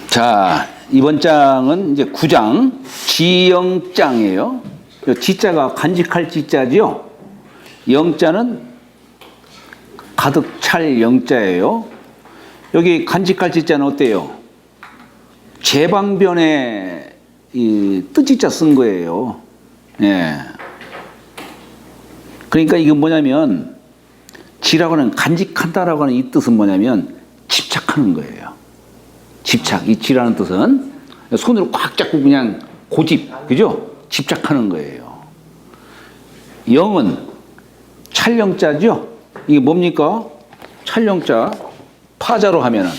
자, 이번 장은 이제 9장 지영장이에요. 지자가 간직할 지자지요. 영자는 가득 찰 영자예요. 여기 간직할 지자는 어때요? 제방변에 이 뜻지자 쓴 거예요. 예. 그러니까 이게 뭐냐면 지라고 하는 간직한다라고 하는 이 뜻은 뭐냐면 집착하는 거예요. 집착. 이 지라는 뜻은 손으로 꽉 잡고 그냥 고집, 그죠? 집착하는 거예요. 영은 찰영자죠? 이게 뭡니까? 찰영자. 파자로 하면은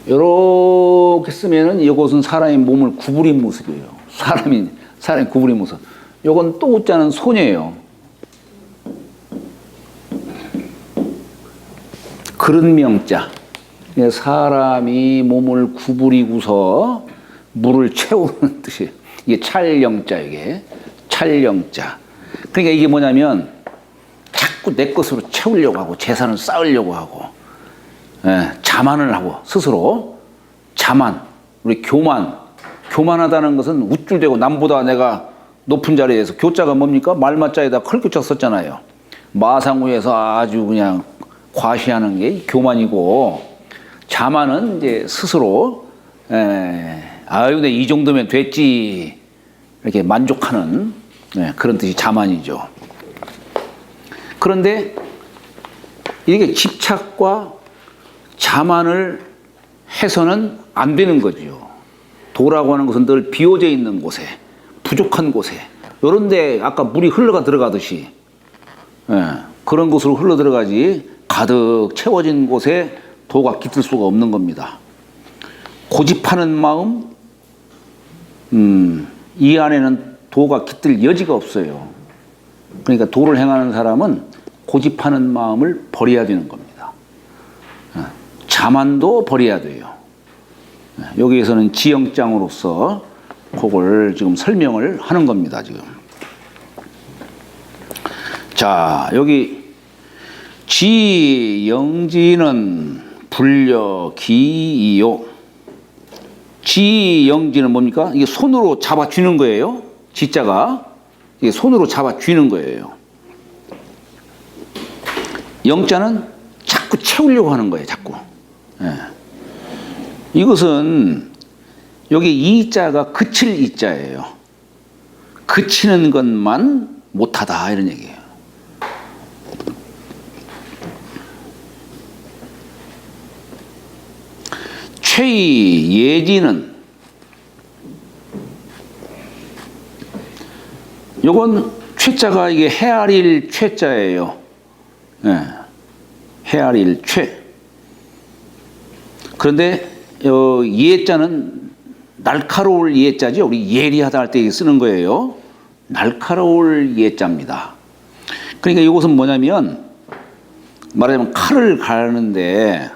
이렇게 쓰면은 이것은 사람의 몸을 구부린 모습이에요. 사람이 구부린 모습. 요건 또 웃자는 손이에요. 그릇명자. 사람이 몸을 구부리고서 물을 채우는 뜻이에요. 이게 찰영자, 이게. 찰영자. 그러니까 이게 뭐냐면 자꾸 내 것으로 채우려고 하고 재산을 쌓으려고 하고, 예, 자만을 하고 스스로 자만, 우리 교만하다는 것은 우쭐대고 남보다 내가 높은 자리에서, 교자가 뭡니까? 말마자에다 컬교자 썼잖아요. 마상우에서 아주 그냥 과시하는 게 교만이고, 자만은 이제 스스로 아유 내 이 정도면 됐지 이렇게 만족하는, 그런 뜻이 자만이죠. 그런데 이게 집착과 자만을 해서는 안 되는 거죠. 도라고 하는 것은 늘 비워져 있는 곳에, 부족한 곳에, 이런 데 아까 물이 흘러가 들어가듯이, 그런 곳으로 흘러 들어가지 가득 채워진 곳에 도가 깃들 수가 없는 겁니다. 고집하는 마음, 이 안에는 도가 깃들 여지가 없어요. 그러니까 도를 행하는 사람은 고집하는 마음을 버려야 되는 겁니다. 자만도 버려야 돼요. 여기에서는 지영장으로서 그걸 지금 설명을 하는 겁니다, 지금. 자, 여기 지영지는 불려기이요. 지영지는 뭡니까? 이게 손으로 잡아 쥐는 거예요. 지자가 이게 손으로 잡아 쥐는 거예요. 영자는 자꾸 채우려고 하는 거예요. 자꾸. 이것은 여기 이자가 그칠 이자예요. 그치는 것만 못하다 이런 얘기예요. 최예지는 요건 최자가 이게 헤아릴 최자예요. 헤아릴 최. 그런데 예자는 날카로울 예자죠. 우리 예리하다 할 때 쓰는 거예요. 날카로울 예자입니다. 그러니까 이것은 뭐냐면 말하자면 칼을 가르는데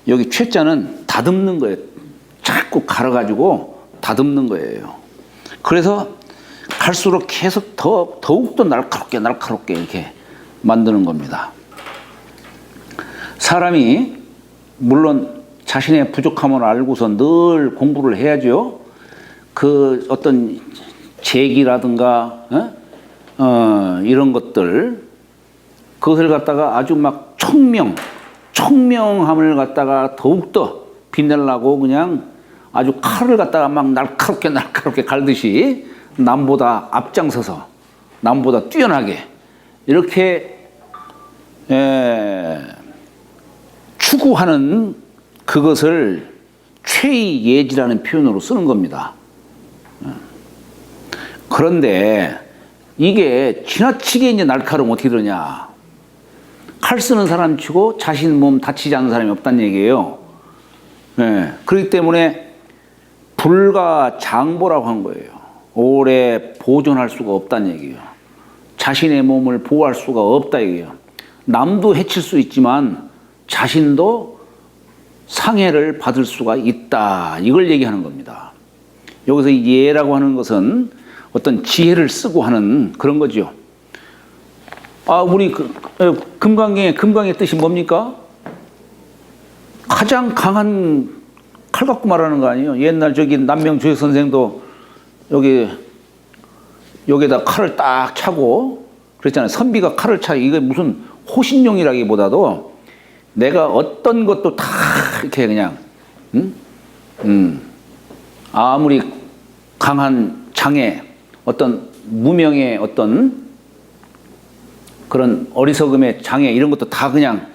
여기 최자는 다듬는 거예요. 자꾸 갈아가지고 다듬는 거예요. 그래서 갈수록 계속 더욱더 날카롭게 이렇게 만드는 겁니다. 사람이 물론 자신의 부족함을 알고서 늘 공부를 해야죠. 그 어떤 재기라든가 이런 것들, 그것을 갖다가 아주 막 청명함을 갖다가 더욱더 빛내려고 그냥 아주 칼을 갖다가 막 날카롭게 갈듯이 남보다 앞장서서 남보다 뛰어나게 이렇게 추구하는 그것을 최예지라는 표현으로 쓰는 겁니다. 그런데 이게 지나치게 이제 날카로우면 어떻게 되느냐? 칼 쓰는 사람 치고 자신 몸 다치지 않는 사람이 없다는 얘기예요. 그렇기 때문에 불가장보라고 한 거예요. 오래 보존할 수가 없다는 얘기예요. 자신의 몸을 보호할 수가 없다 얘기예요. 남도 해칠 수 있지만 자신도 상해를 받을 수가 있다. 이걸 얘기하는 겁니다. 여기서 예라고 하는 것은 어떤 지혜를 쓰고 하는 그런 거죠. 우리 금강의 뜻이 뭡니까? 가장 강한 칼 갖고 말하는 거 아니에요? 옛날 저기 남명주의 선생도 여기에다 칼을 딱 차고 그랬잖아요. 선비가 칼을 차. 이게 무슨 호신용이라기보다도 내가 어떤 것도 다 이렇게 그냥 아무리 강한 장애, 어떤 무명의 어떤 그런 어리석음의 장애 이런 것도 다 그냥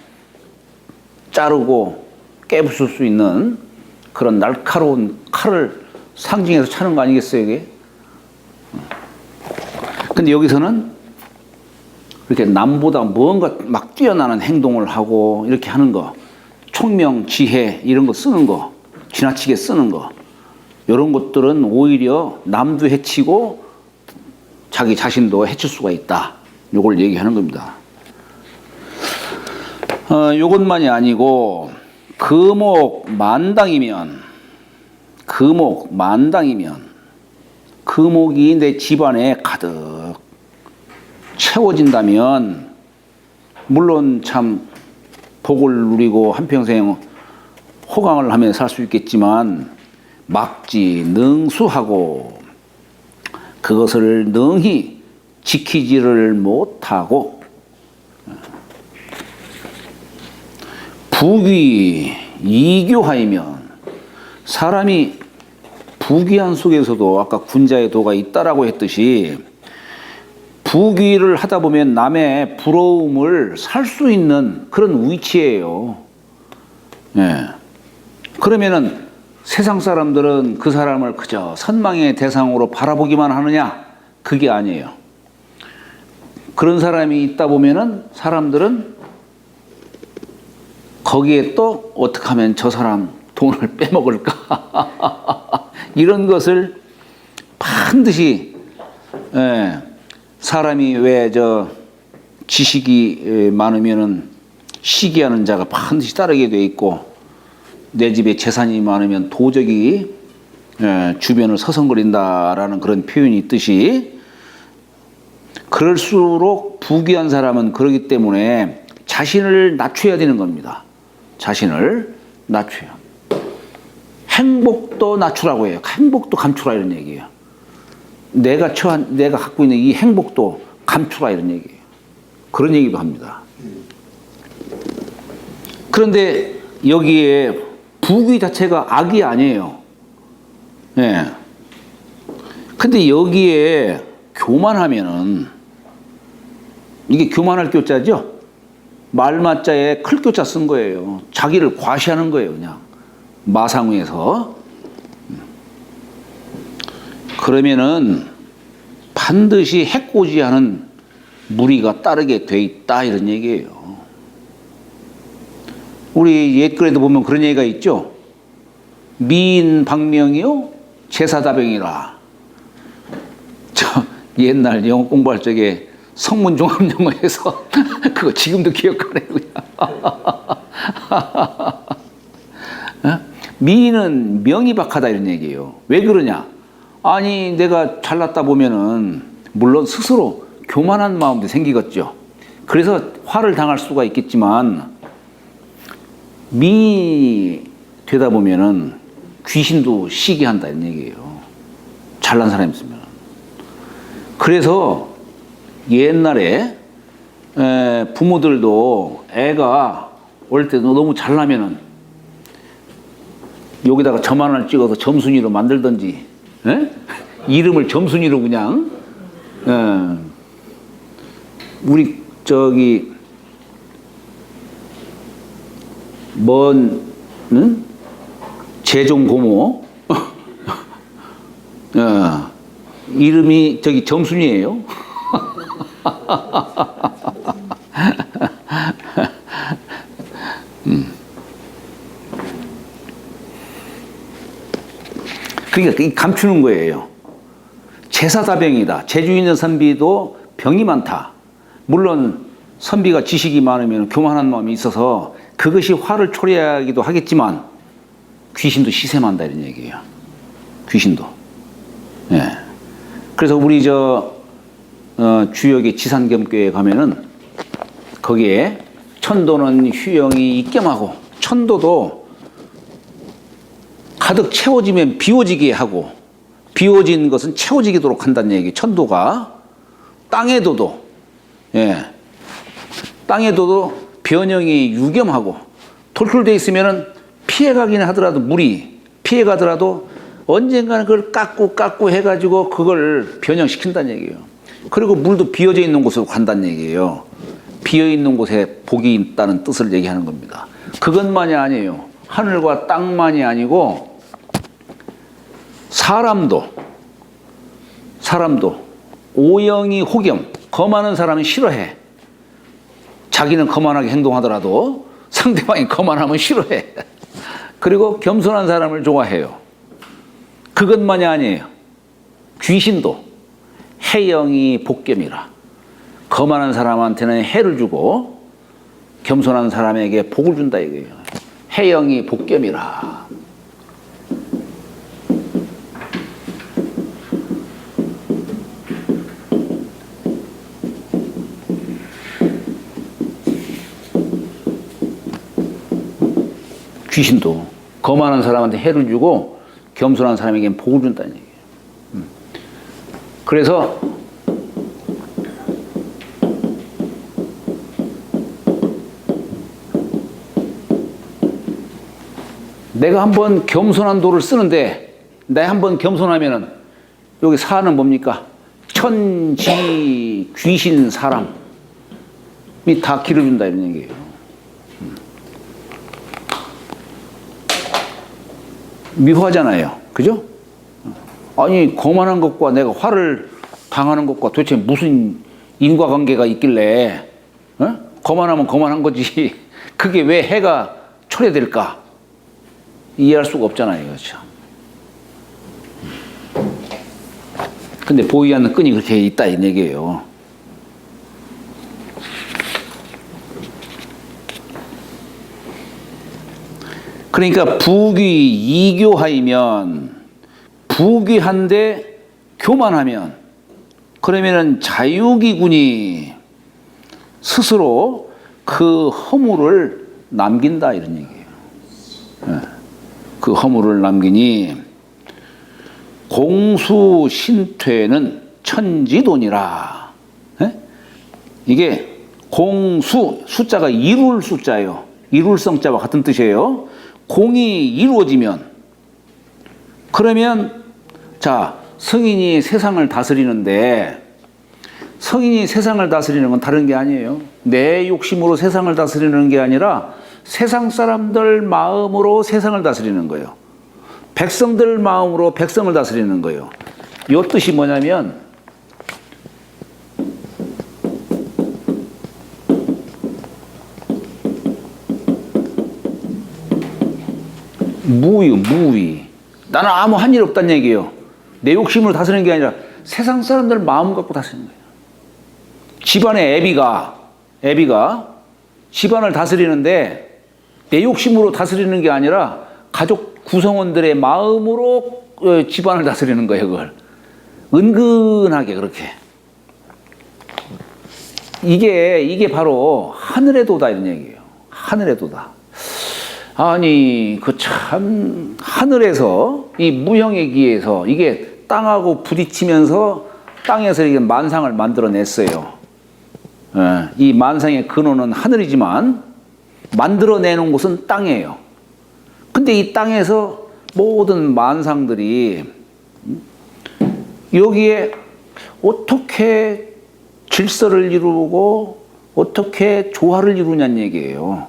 자르고 깨부술 수 있는 그런 날카로운 칼을 상징해서 차는 거 아니겠어요, 이게? 근데 여기서는 이렇게 남보다 뭔가 막 뛰어나는 행동을 하고 이렇게 하는 거, 총명, 지혜 이런 거 쓰는 거, 지나치게 쓰는 거, 이런 것들은 오히려 남도 해치고 자기 자신도 해칠 수가 있다. 요걸 얘기하는 겁니다. 요것만이 아니고 금옥만당이면 금옥이 내 집안에 가득 채워진다면 물론 참 복을 누리고 한평생 호강을 하며 살 수 있겠지만 막지 능수하고 그것을 능히 지키지를 못하고 부귀 이교하이면 사람이 부귀한 속에서도 아까 군자의 도가 있다라고 했듯이 부귀를 하다 보면 남의 부러움을 살 수 있는 그런 위치예요. 예. 그러면은 세상 사람들은 그 사람을 그저 선망의 대상으로 바라보기만 하느냐? 그게 아니에요. 그런 사람이 있다 보면은 사람들은 거기에 또 어떻게 하면 저 사람 돈을 빼먹을까? 이런 것을 반드시, 예, 사람이 왜 지식이 많으면은 시기하는 자가 반드시 따르게 돼 있고 내 집에 재산이 많으면 도적이 주변을 서성거린다라는 그런 표현이 있듯이 그럴수록 부귀한 사람은 그러기 때문에 자신을 낮춰야 되는 겁니다. 자신을 낮춰요. 행복도 낮추라고 해요. 행복도 감추라 이런 얘기예요. 내가 갖고 있는 이 행복도 감추라 이런 얘기예요. 그런 얘기도 합니다. 그런데 여기에 부귀 자체가 악이 아니에요. 예. 근데 여기에 교만하면은 이게 교만할 교자죠? 말마자에 클 교자 쓴 거예요. 자기를 과시하는 거예요, 그냥. 마상위에서. 그러면은 반드시 해코지하는 무리가 따르게 돼 있다 이런 얘기예요. 우리 옛글에도 보면 그런 얘기가 있죠. 미인 박명이요 제사다병이라. 저 옛날 영어 공부할 적에 성문 종합 영어에서 그거 지금도 기억하네요. 미인은 명이박하다 이런 얘기예요. 왜 그러냐? 아니 내가 잘났다 보면은 물론 스스로 교만한 마음도 생기겠죠. 그래서 화를 당할 수가 있겠지만 미인이 되다 보면은 귀신도 시기한다 이런 얘기예요. 잘난 사람이 있으면. 그래서 옛날에 부모들도 애가 올 때 너무 잘나면은 여기다가 점 하나를 찍어서 점순이로 만들든지, 이름을 점순이로 그냥, 우리 재종 고모, 이름이 점순이에요. 그러니까 감추는 거예요. 제사다병이다. 재주 있는 선비도 병이 많다. 물론 선비가 지식이 많으면 교만한 마음이 있어서 그것이 화를 초래하기도 하겠지만 귀신도 시샘한다 이런 얘기예요. 귀신도. 예. 그래서 우리 주역의 지산겸교에 가면은 거기에 천도는 휴영이 입겸하고, 천도도 가득 채워지면 비워지게 하고, 비워진 것은 채워지도록 한다는 얘기. 천도가 땅에도도, 땅에도도 변형이 유겸하고, 톨톨돼 있으면은 피해가기는 하더라도, 물이 피해가더라도 언젠가는 그걸 깎고 해가지고 그걸 변형시킨다는 얘기예요. 그리고 물도 비어져 있는 곳으로 간다는 얘기예요. 비어 있는 곳에 복이 있다는 뜻을 얘기하는 겁니다. 그것만이 아니에요. 하늘과 땅만이 아니고 사람도 오영이 호겸, 거만한 사람은 싫어해. 자기는 거만하게 행동하더라도 상대방이 거만하면 싫어해. 그리고 겸손한 사람을 좋아해요. 그것만이 아니에요. 귀신도 해영이 복겸이라. 거만한 사람한테는 해를 주고 겸손한 사람에게 복을 준다 이거예요. 해영이 복겸이라. 귀신도 거만한 사람한테 해를 주고 겸손한 사람에게는 복을 준다는 얘기예요. 그래서 내가 한번 겸손한 도를 쓰는데, 내가 한번 겸손하면은 여기 사는 뭡니까? 천지, 귀신, 사람이 다 길을 준다 이런 얘기예요. 묘하잖아요. 그죠? 아니, 거만한 것과 내가 화를 당하는 것과 도대체 무슨 인과관계가 있길래, 거만하면 거만한 거지. 그게 왜 해가 초래될까? 이해할 수가 없잖아요. 그렇죠? 근데 보이지 않는 끈이 그렇게 있다 이 얘기예요. 그러니까 부귀 이교하이면, 부귀한데 교만하면, 그러면은 자유기군이 스스로 그 허물을 남긴다 이런 얘기예요. 그 허물을 남기니 공수신퇴는 천지돈이라. 이게 공수, 숫자가 이룰 숫자예요. 이룰성자와 같은 뜻이에요. 공이 이루어지면, 그러면 자, 성인이 세상을 다스리는데, 성인이 세상을 다스리는 건 다른 게 아니에요. 내 욕심으로 세상을 다스리는 게 아니라 세상 사람들 마음으로 세상을 다스리는 거예요. 백성들 마음으로 백성을 다스리는 거예요. 이 뜻이 뭐냐면, 무위. 나는 아무 한 일 없다는 얘기예요. 내 욕심으로 다스리는 게 아니라 세상 사람들 마음 갖고 다스리는 거예요. 집안의 애비가 집안을 다스리는데 내 욕심으로 다스리는 게 아니라 가족 구성원들의 마음으로 집안을 다스리는 거예요. 그걸 은근하게 그렇게. 이게 바로 하늘의 도다 이런 얘기예요. 하늘의 도다. 아니, 그 참 하늘에서 이 무형의 기에서 이게 땅하고 부딪히면서 땅에서 이게 만상을 만들어냈어요. 이 만상의 근원은 하늘이지만 만들어내는 곳은 땅이에요. 근데 이 땅에서 모든 만상들이 여기에 어떻게 질서를 이루고 어떻게 조화를 이루냐는 얘기예요.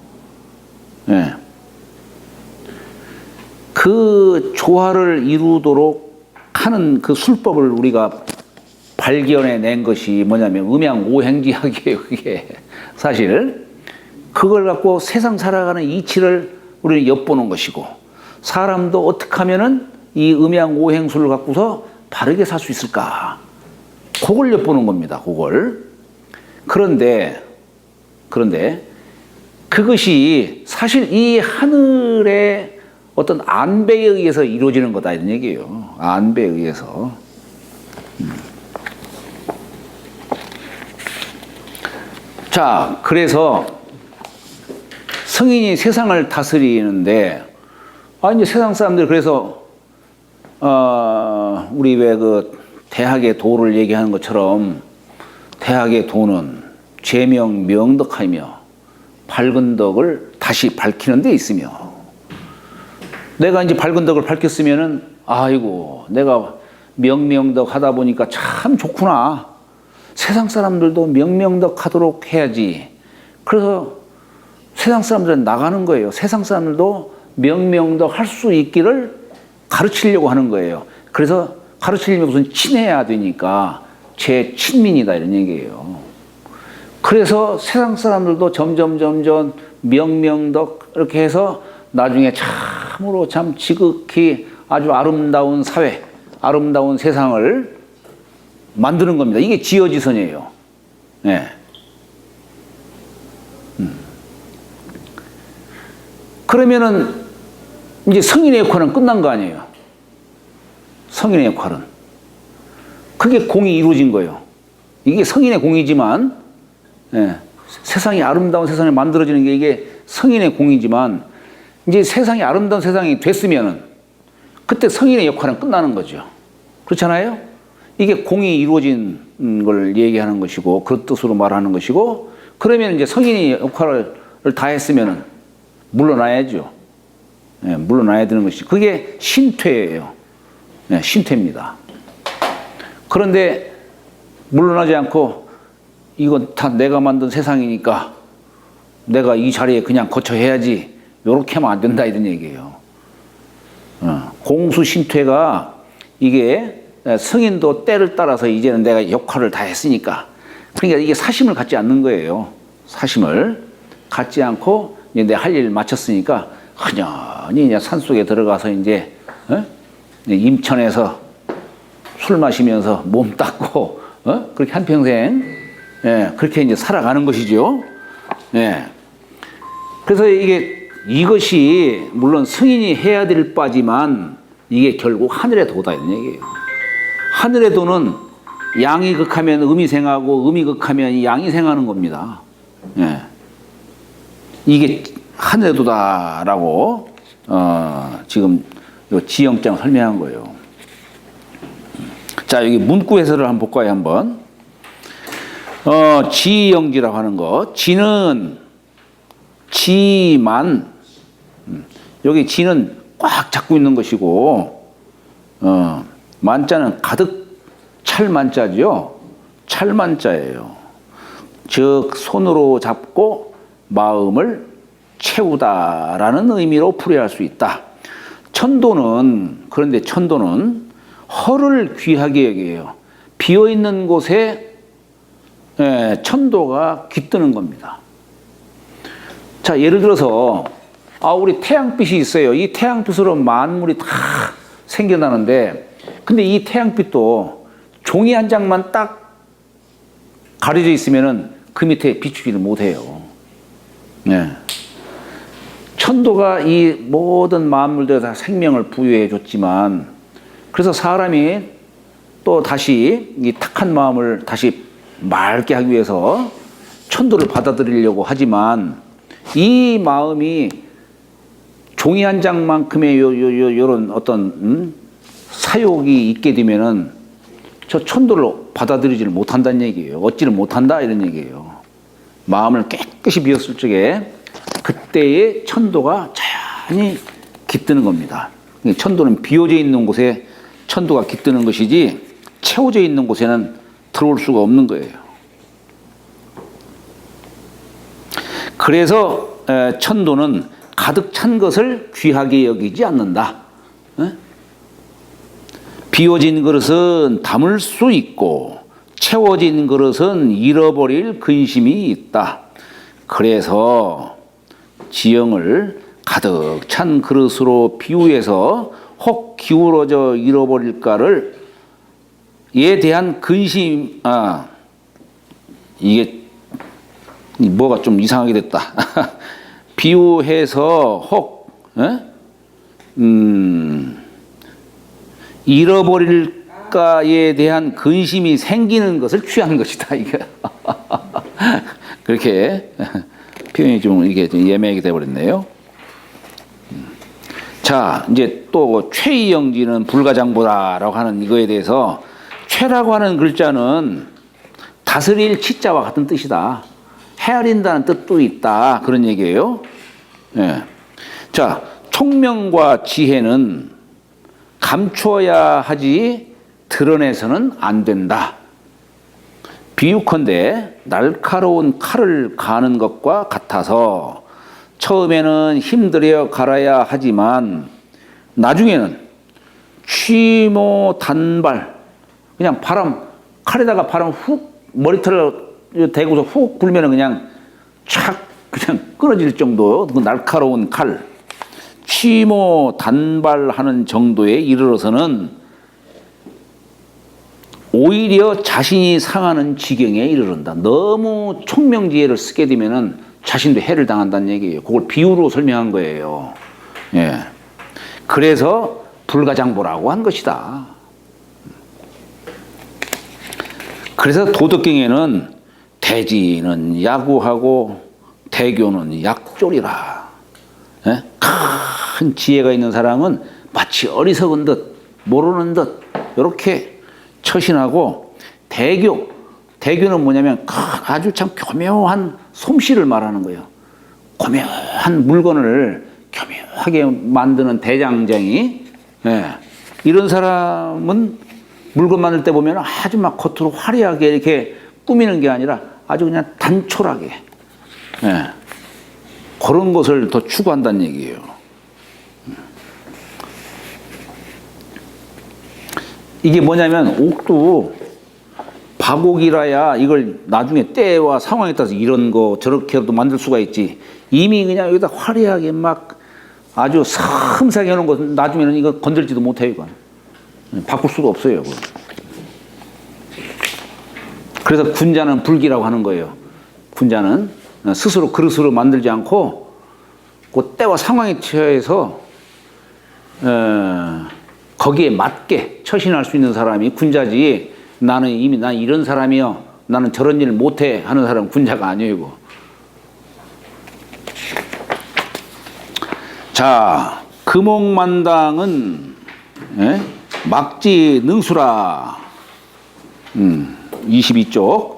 그 조화를 이루도록 하는 그 술법을 우리가 발견해낸 것이 뭐냐면 음양오행지학이에요. 그게 사실 그걸 갖고 세상 살아가는 이치를 우리는 엿보는 것이고, 사람도 어떻게 하면은 이 음양오행술을 갖고서 바르게 살 수 있을까, 그걸 엿보는 겁니다. 그걸. 그런데 그것이 사실 이 하늘의 어떤 안배에 의해서 이루어지는 거다 이런 얘기예요. 안배에 의해서. 자, 그래서 성인이 세상을 다스리는데, 이제 세상 사람들, 그래서, 우리 왜 그 대학의 도를 얘기하는 것처럼 대학의 도는 죄명 명덕하며 밝은 덕을 다시 밝히는 데 있으며, 내가 이제 밝은 덕을 밝혔으면은, 아이고, 내가 명명덕 하다 보니까 참 좋구나. 세상 사람들도 명명덕 하도록 해야지. 그래서 세상 사람들은 나가는 거예요. 세상 사람들도 명명덕 할 수 있기를 가르치려고 하는 거예요. 그래서 가르치려면 무슨 친해야 되니까 제 친민이다 이런 얘기예요. 그래서 세상 사람들도 점점 명명덕 이렇게 해서 나중에 참으로 참 지극히 아주 아름다운 사회, 아름다운 세상을 만드는 겁니다. 이게 지어지선이에요. 네. 그러면은 이제 성인의 역할은 끝난 거 아니에요. 성인의 역할은. 그게 공이 이루어진 거예요. 이게 성인의 공이지만, 예, 세상이 아름다운 세상이 만들어지는 게 이게 성인의 공이지만, 이제 세상이 아름다운 세상이 됐으면은 그때 성인의 역할은 끝나는 거죠. 그렇잖아요? 이게 공이 이루어진 걸 얘기하는 것이고, 그 뜻으로 말하는 것이고, 그러면 이제 성인이 역할을 다 했으면은 물러나야죠. 예, 물러나야 되는 것이. 그게 신퇴예요. 예, 신퇴입니다. 그런데 물러나지 않고 이건 다 내가 만든 세상이니까 내가 이 자리에 그냥 거처해야지. 요렇게 하면 안 된다 이런 얘기예요. 공수신퇴가 이게 성인도 때를 따라서 이제는 내가 역할을 다 했으니까, 그러니까 이게 사심을 갖지 않는 거예요. 사심을 갖지 않고 이제 내 할 일 마쳤으니까 그녀니 이제 산속에 들어가서 이제 임천에서 술 마시면서 몸 닦고 그렇게 한평생, 예, 그렇게 이제 살아가는 것이죠. 예. 그래서 이것이 물론 승인이 해야 될 바지만 이게 결국 하늘의 도다 이런 얘기예요. 하늘의 도는 양이 극하면 음이 생하고 음이 극하면 양이 생하는 겁니다. 예. 이게 하늘의 도다라고 지금 요 지영장 설명한 거예요. 자, 여기 문구 해설을 한번 볼까요, 한번. 지영지라고 하는 거. 지는 지만, 여기 지는 꽉 잡고 있는 것이고, 만자는 가득 찰 만자죠. 찰 만자예요. 즉 손으로 잡고 마음을 채우다라는 의미로 풀이할 수 있다. 그런데 천도는 허를 귀하게 여겨요. 비어있는 곳에 천도가 깃드는 겁니다. 자, 예를 들어서 우리 태양빛이 있어요. 이 태양빛으로 만물이 다 생겨나는데, 근데 이 태양빛도 종이 한 장만 딱 가려져 있으면은 그 밑에 비추지를 못해요. 네. 천도가 이 모든 만물들에 다 생명을 부여해 줬지만, 그래서 사람이 또 다시 이 탁한 마음을 다시 맑게 하기 위해서 천도를 받아들이려고 하지만, 이 마음이 종이 한 장만큼의 요런 어떤 사욕이 있게 되면은 저 천도를 받아들이지를 못한다는 얘기예요. 얻지를 못한다 이런 얘기예요. 마음을 깨끗이 비웠을 적에 그때의 천도가 자연히 깃드는 겁니다. 천도는 비워져 있는 곳에 천도가 깃드는 것이지 채워져 있는 곳에는 들어올 수가 없는 거예요. 그래서 천도는 가득 찬 것을 귀하게 여기지 않는다. 비워진 그릇은 담을 수 있고 채워진 그릇은 잃어버릴 근심이 있다. 그래서 지형을 가득 찬 그릇으로 비유해서 혹 기울어져 잃어버릴까를 에 대한 근심, 이게 뭐가 좀 이상하게 됐다. 비유해서 혹 잃어버릴까에 대한 근심이 생기는 것을 취한 것이다. 이게 그렇게 표현이 좀 이게 좀 예매하게 돼버렸네요. 자, 이제 또 최이영지는 불가장보다라고 하는 이거에 대해서 최라고 하는 글자는 다스릴 치자와 같은 뜻이다. 헤아린다는 뜻도 있다. 그런 얘기예요. 예. 자, 총명과 지혜는 감추어야 하지 드러내서는 안 된다. 비유컨대 날카로운 칼을 가는 것과 같아서 처음에는 힘들여 갈아야 하지만 나중에는 취모 단발 그냥 칼에다가 바람 훅 머리털을 대고서 훅 불면은 그냥 착 그냥 끊어질 정도 그 날카로운 칼 취모 단발하는 정도에 이르러서는 오히려 자신이 상하는 지경에 이르른다. 너무 총명지혜를 쓰게 되면은 자신도 해를 당한다는 얘기예요. 그걸 비유로 설명한 거예요. 예. 그래서 불가장보라고 한 것이다. 그래서 도덕경에는 대지는 야구하고 대교는 약졸이라. 예? 큰 지혜가 있는 사람은 마치 어리석은 듯 모르는 듯 이렇게 처신하고 대교는 뭐냐면 아주 참 교묘한 솜씨를 말하는 거예요. 교묘한 물건을 교묘하게 만드는 대장장이 이런 사람은 물건 만들 때 보면 아주 막 겉으로 화려하게 이렇게 꾸미는 게 아니라 아주 그냥 단촐하게 그런 것을 더 추구한다는 얘기예요. 이게 뭐냐면 옥도 박옥이라야 이걸 나중에 때와 상황에 따라서 이런 거 저렇게도 만들 수가 있지. 이미 그냥 여기다 화려하게 막 아주 섬세하게 하는 거 나중에는 이거 건들지도 못해요. 이건. 바꿀 수도 없어요. 그건. 그래서 군자는 불기라고 하는 거예요. 군자는 스스로 그릇으로 만들지 않고 그 때와 상황에 처해서 거기에 맞게 처신할 수 있는 사람이 군자지. 나는 이미 난 이런 사람이요. 나는 저런 일을 못해 하는 사람은 군자가 아니에요. 자, 금옥만당은 막지 능수라. 22쪽.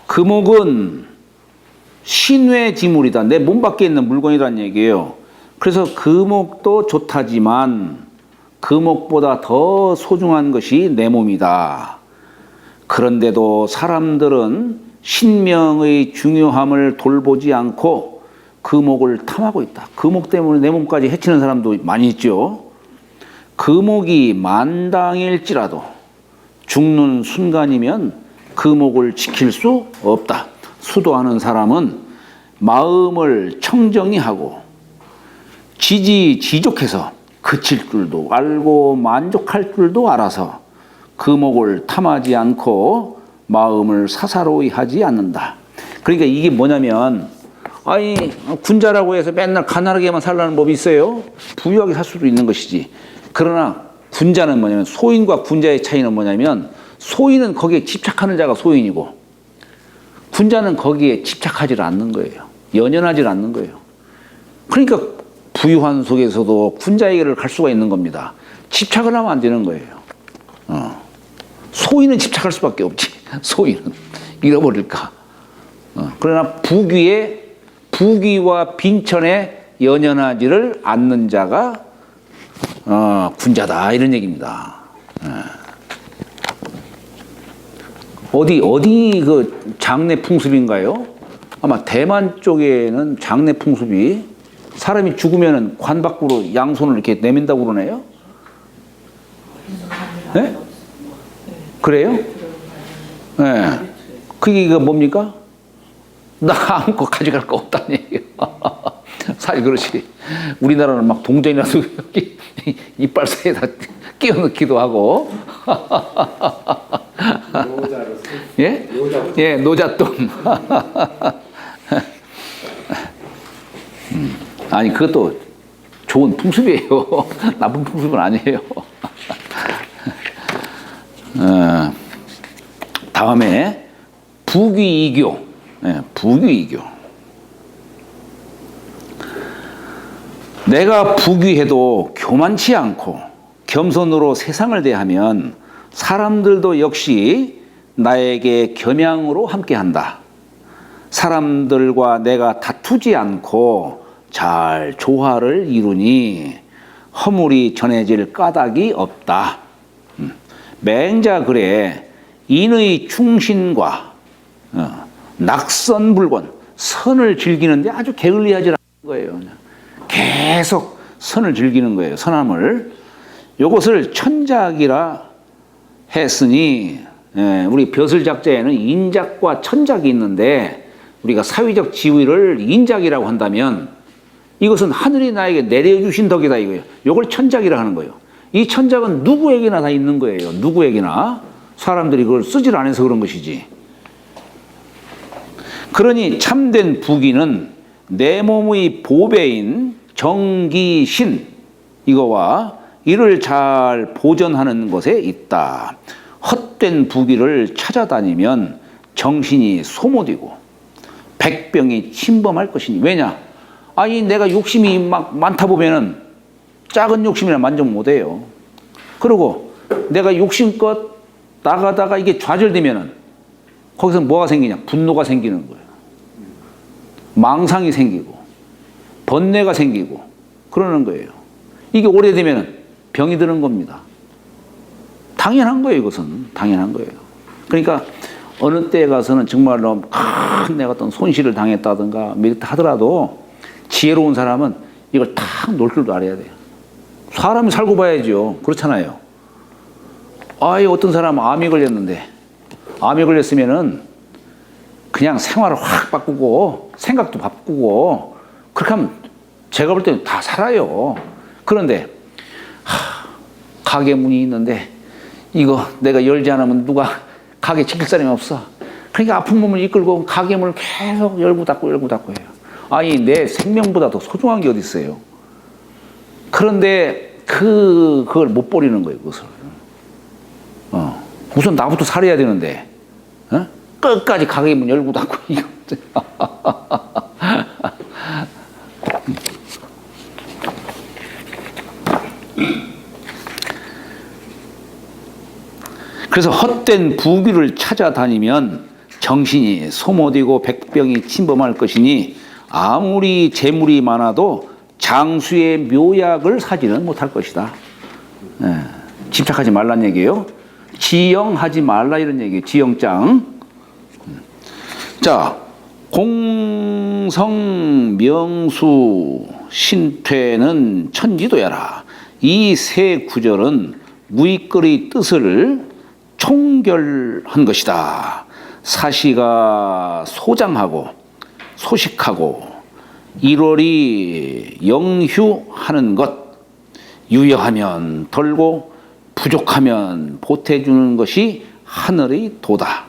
금옥은 신외지물이다. 내 몸 밖에 있는 물건이란 얘기예요. 그래서 금옥도 좋다지만 금옥보다 더 소중한 것이 내 몸이다. 그런데도 사람들은 신명의 중요함을 돌보지 않고 금옥을 탐하고 있다. 금옥 때문에 내 몸까지 해치는 사람도 많이 있죠. 금옥이 만당일지라도 죽는 순간이면 금옥을 지킬 수 없다. 수도하는 사람은 마음을 청정히 하고 지지족해서 그칠 줄도 알고 만족할 줄도 알아서 금옥을 탐하지 않고 마음을 사사로이 하지 않는다. 그러니까 이게 뭐냐면 아니 군자라고 해서 맨날 가난하게만 살라는 법이 있어요? 부유하게 살 수도 있는 것이지. 그러나 군자는 뭐냐면 소인과 군자의 차이는 뭐냐면 소인은 거기에 집착하는 자가 소인이고 군자는 거기에 집착하지 않는 거예요. 연연하지 않는 거예요. 그러니까 부유한 속에서도 군자의 길을 갈 수가 있는 겁니다. 집착을 하면 안 되는 거예요. 소인은 집착할 수밖에 없지. 소인은 잃어버릴까. 그러나 부귀와 빈천에 연연하지를 않는 자가 군자다 이런 얘기입니다. 어디 그 장례 풍습인가요? 아마 대만 쪽에는 장례 풍습이 사람이 죽으면 관 밖으로 양손을 이렇게 내민다고 그러네요. 네? 그래요? 네. 그게 이거 뭡니까? 나 아무것도 가져갈 거 없다는 얘기예요. 사실 그렇지. 우리나라는 막 동전이라도 여기 이빨 사이에다 끼워 넣기도 하고. 예? 예, 노잣돈. 아니, 그것도 좋은 풍습이에요. 나쁜 풍습은 아니에요. 다음에 부귀이교. 부귀이교. 내가 부귀해도 교만치 않고 겸손으로 세상을 대하면 사람들도 역시 나에게 겸양으로 함께한다. 사람들과 내가 다투지 않고 잘 조화를 이루니 허물이 전해질 까닭이 없다. 맹자 글에 인의 충신과 낙선불권, 선을 즐기는데 아주 게을리하지 않는 거예요. 계속 선을 즐기는 거예요. 선함을. 이것을 천작이라 했으니, 우리 벼슬작자에는 인작과 천작이 있는데 우리가 사회적 지위를 인작이라고 한다면 이것은 하늘이 나에게 내려주신 덕이다 이거예요. 이걸 천작이라 하는 거예요. 이 천작은 누구에게나 다 있는 거예요. 누구에게나. 사람들이 그걸 쓰질 않아서 그런 것이지. 그러니 참된 부귀는 내 몸의 보배인 정기신, 이거와 이를 잘 보존하는 것에 있다. 헛된 부귀를 찾아다니면 정신이 소모되고 백병이 침범할 것이니. 왜냐? 아니 내가 욕심이 막 많다 보면은 작은 욕심이나 만족 못해요. 그리고 내가 욕심껏 나가다가 이게 좌절되면은 거기서 뭐가 생기냐? 분노가 생기는 거예요. 망상이 생기고 번뇌가 생기고 그러는 거예요. 이게 오래되면은 병이 드는 겁니다. 당연한 거예요. 이것은 당연한 거예요. 그러니까 어느 때에 가서는 정말로 큰 내가 어떤 손실을 당했다든가 하더라도 지혜로운 사람은 이걸 탁 놓을 줄도 알아야 돼요. 사람이 살고 봐야죠. 그렇잖아요. 아예 어떤 사람은 암이 걸렸는데, 암이 걸렸으면은 그냥 생활을 확 바꾸고 생각도 바꾸고 그렇게 하면 제가 볼 때는 다 살아요. 그런데 가게 문이 있는데 이거 내가 열지 않으면 누가 가게 지킬 사람이 없어. 그러니까 아픈 몸을 이끌고 가게 문을 계속 열고 닫고 해요. 아니 내 생명보다 더 소중한 게 어디 있어요. 그런데 그걸 못 버리는 거예요. 그것을. 우선 나부터 살아야 되는데 끝까지 가게 문 열고 닫고 이거. 그래서 헛된 부귀를 찾아다니면 정신이 소모되고 백병이 침범할 것이니 아무리 재물이 많아도 장수의 묘약을 사지는 못할 것이다. 집착하지 말란 얘기예요. 지영하지 말라 이런 얘기예요. 지영장. 자, 공성, 명수, 신퇴는 천지도야라. 이 세 구절은 무익거리 뜻을 총결한 것이다. 사시가 소장하고 소식하고 일월이 영휴하는 것, 유여하면 덜고 부족하면 보태주는 것이 하늘의 도다.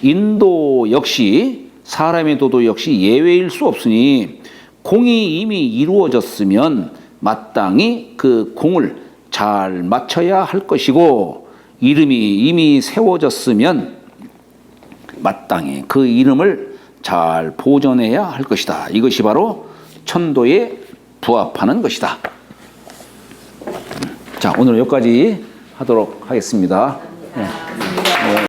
인도 역시 사람의 도도 역시 예외일 수 없으니 공이 이미 이루어졌으면 마땅히 그 공을 잘 맞춰야 할 것이고 이름이 이미 세워졌으면 마땅히 그 이름을 잘 보존해야 할 것이다. 이것이 바로 천도에 부합하는 것이다. 자, 오늘은 여기까지 하도록 하겠습니다. 네.